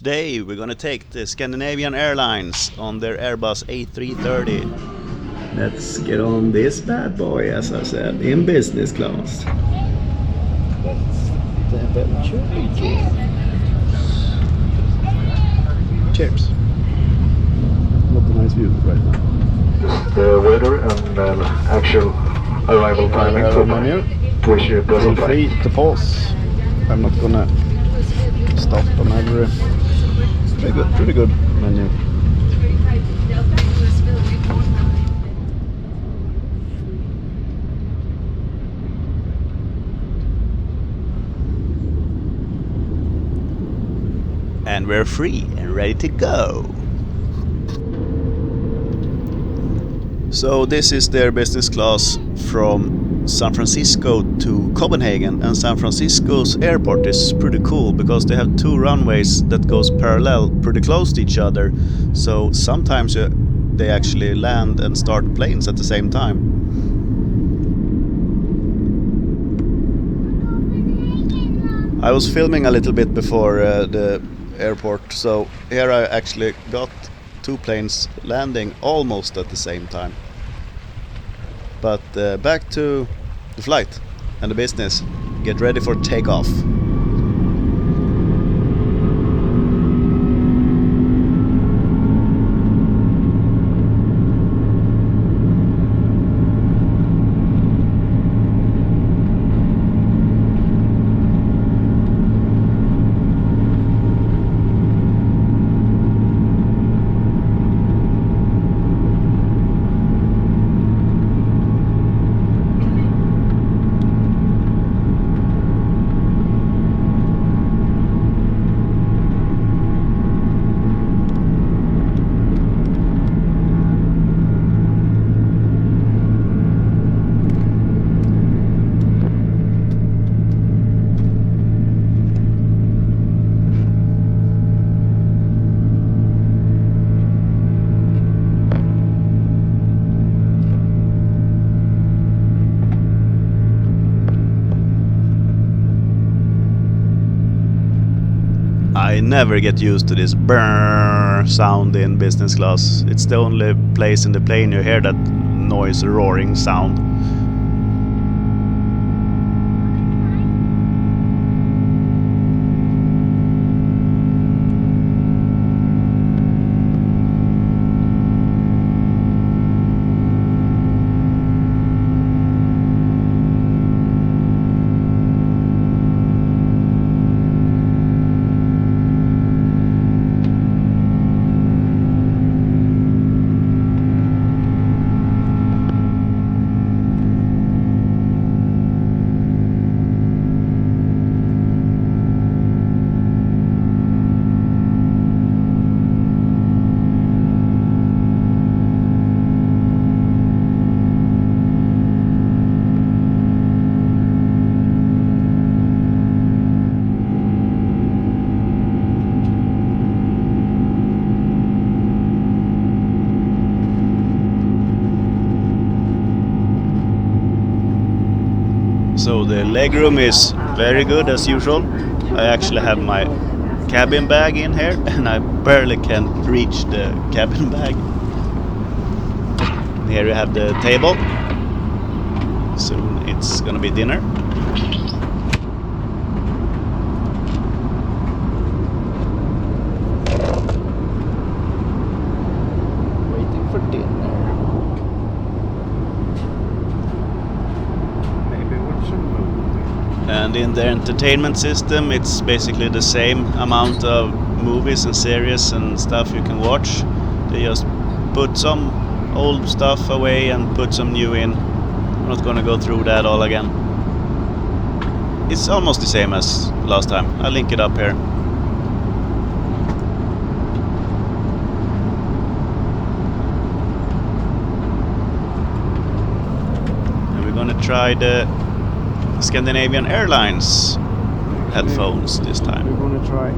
Today we're gonna take the Scandinavian Airlines on their Airbus A330. Let's get on this bad boy, as I said, in business class. That's the adventure begins. Cheers. Not a nice view right now. The weather and actual arrival timing. Menu. Wish you a pleasant Feel free to pause. I'm not gonna stop on every. Pretty good menu. And we're free and ready to go. So this is their business class from San Francisco to Copenhagen, and San Francisco's airport is pretty cool because they have two runways that goes parallel pretty close to each other, so sometimes they actually land and start planes at the same time. I was filming a little bit before the airport, so here I actually got two planes landing almost at the same time. But back to the flight and the business. Get ready for takeoff. I never get used to this brrrr sound in business class. It's the only place in the plane you hear that noise, roaring sound. So the legroom is very good as usual. I actually have my cabin bag in here and I barely can reach the cabin bag. Here you have the table. Soon it's gonna be dinner. Waiting for dinner. And in the entertainment system, it's basically the same amount of movies and series and stuff you can watch. They just put some old stuff away and put some new in. I'm not gonna go through that all again. It's almost the same as last time. I'll link it up here. And we're gonna try the Scandinavian Airlines headphones this time. We're gonna try.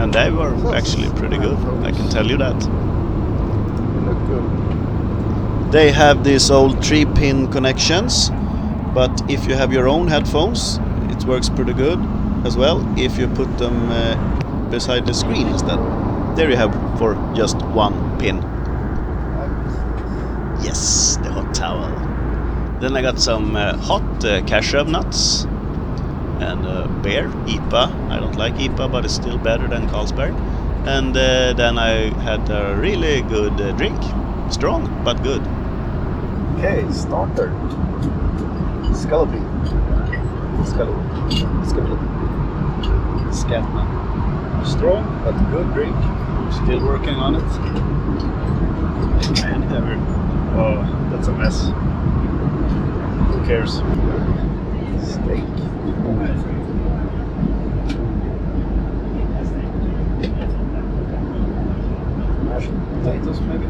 And they were actually pretty good, I can tell you that. They look good. They have these old 3-pin connections, but if you have your own headphones, it works pretty good as well. If you put them beside the screen instead. There you have for just one pin. Yes, the hot towel. Then I got some hot cashew nuts and beer, IPA. I don't like IPA, but it's still better than Carlsberg. And then I had a really good drink. Strong, but good. Okay, starter. Scallopy. Scatman. Strong, but good drink. Still working on it. And ever. Oh, that's a mess. Who cares? Steak. Mashed potatoes, maybe?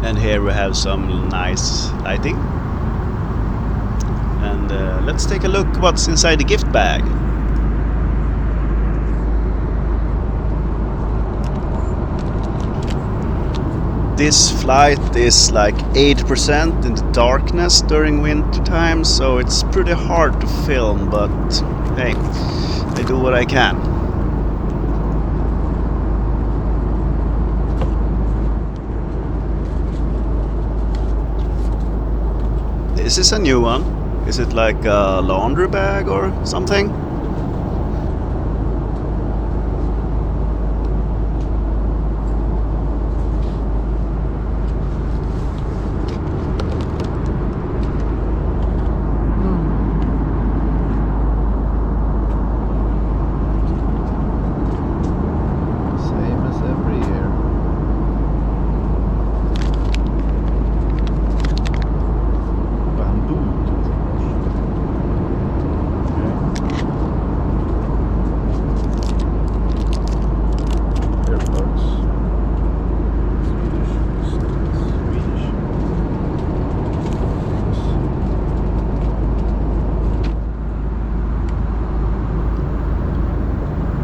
And here we have some nice lighting. And let's take a look what's inside the gift bag. This flight is like 8% in the darkness during winter time, so it's pretty hard to film, but hey, I do what I can. This is a new one. Is it like a laundry bag or something?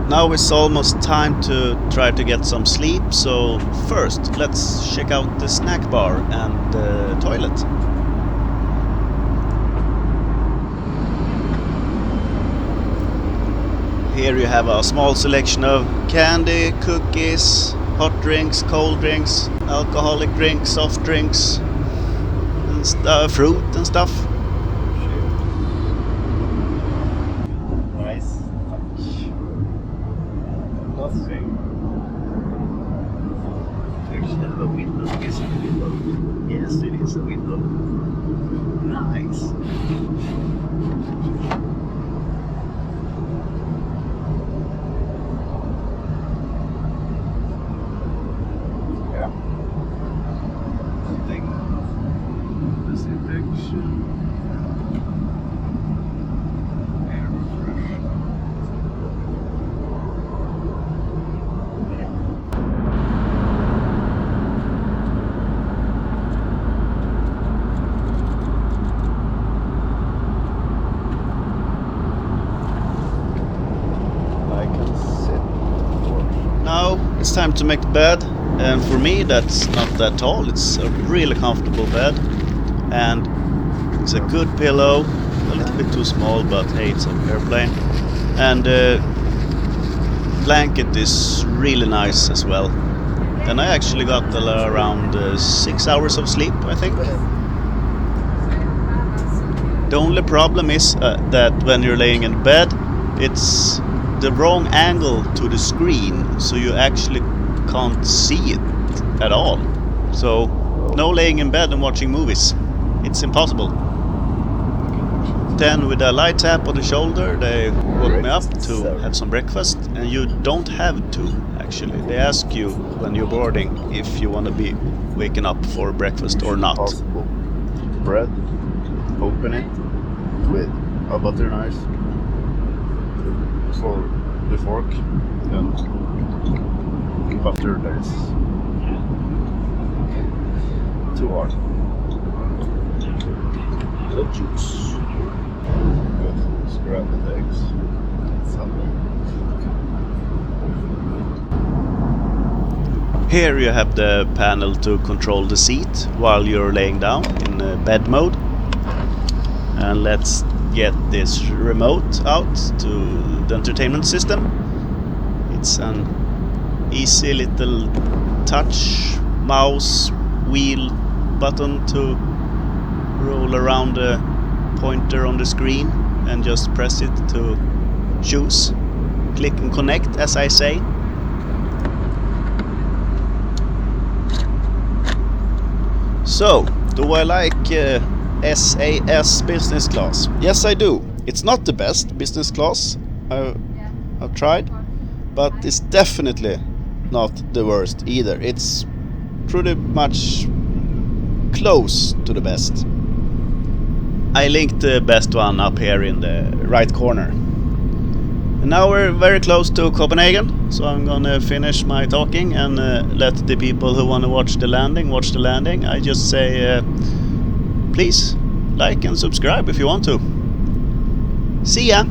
Now it's almost time to try to get some sleep, so first let's check out the snack bar and the toilet. Here you have a small selection of candy, cookies, hot drinks, cold drinks, alcoholic drinks, soft drinks, and fruit and stuff. Nice touch. Nothing. Actually, the window is a window. Yes, it is a window. Nice. Yeah. Nothing. Disinfection. Air refresher. Now it's time to make the bed, and for me that's not that tall. It's a really comfortable bed, and it's a good pillow. A little bit too small, but hey, it's an airplane. And blanket is really nice as well. And I actually got around 6 hours of sleep, I think. The only problem is that when you're laying in bed, it's the wrong angle to the screen, so you actually can't see it at all. So no laying in bed and watching movies. It's impossible. Then with a light tap on the shoulder, they woke me up to have some breakfast, and you don't have to actually. They ask you when you're boarding if you want to be waking up for breakfast or not. Possible. Bread, open it with a butter knife for the fork, and butter that's too hard. The juice. Good. Scrambled eggs. Here you have the panel to control the seat while you're laying down in bed mode. And let's get this remote out to the entertainment system. It's an easy little touch mouse wheel button to roll around the pointer on the screen and just press it to choose. Click and connect, as I say. So, do I like SAS Business Class? Yes, I do. It's not the best business class I've tried, but it's definitely not the worst either. It's pretty much close to the best. I linked the best one up here in the right corner. And now we're very close to Copenhagen, so I'm gonna finish my talking and let the people who want to watch the landing. I just say please like and subscribe if you want to. See ya!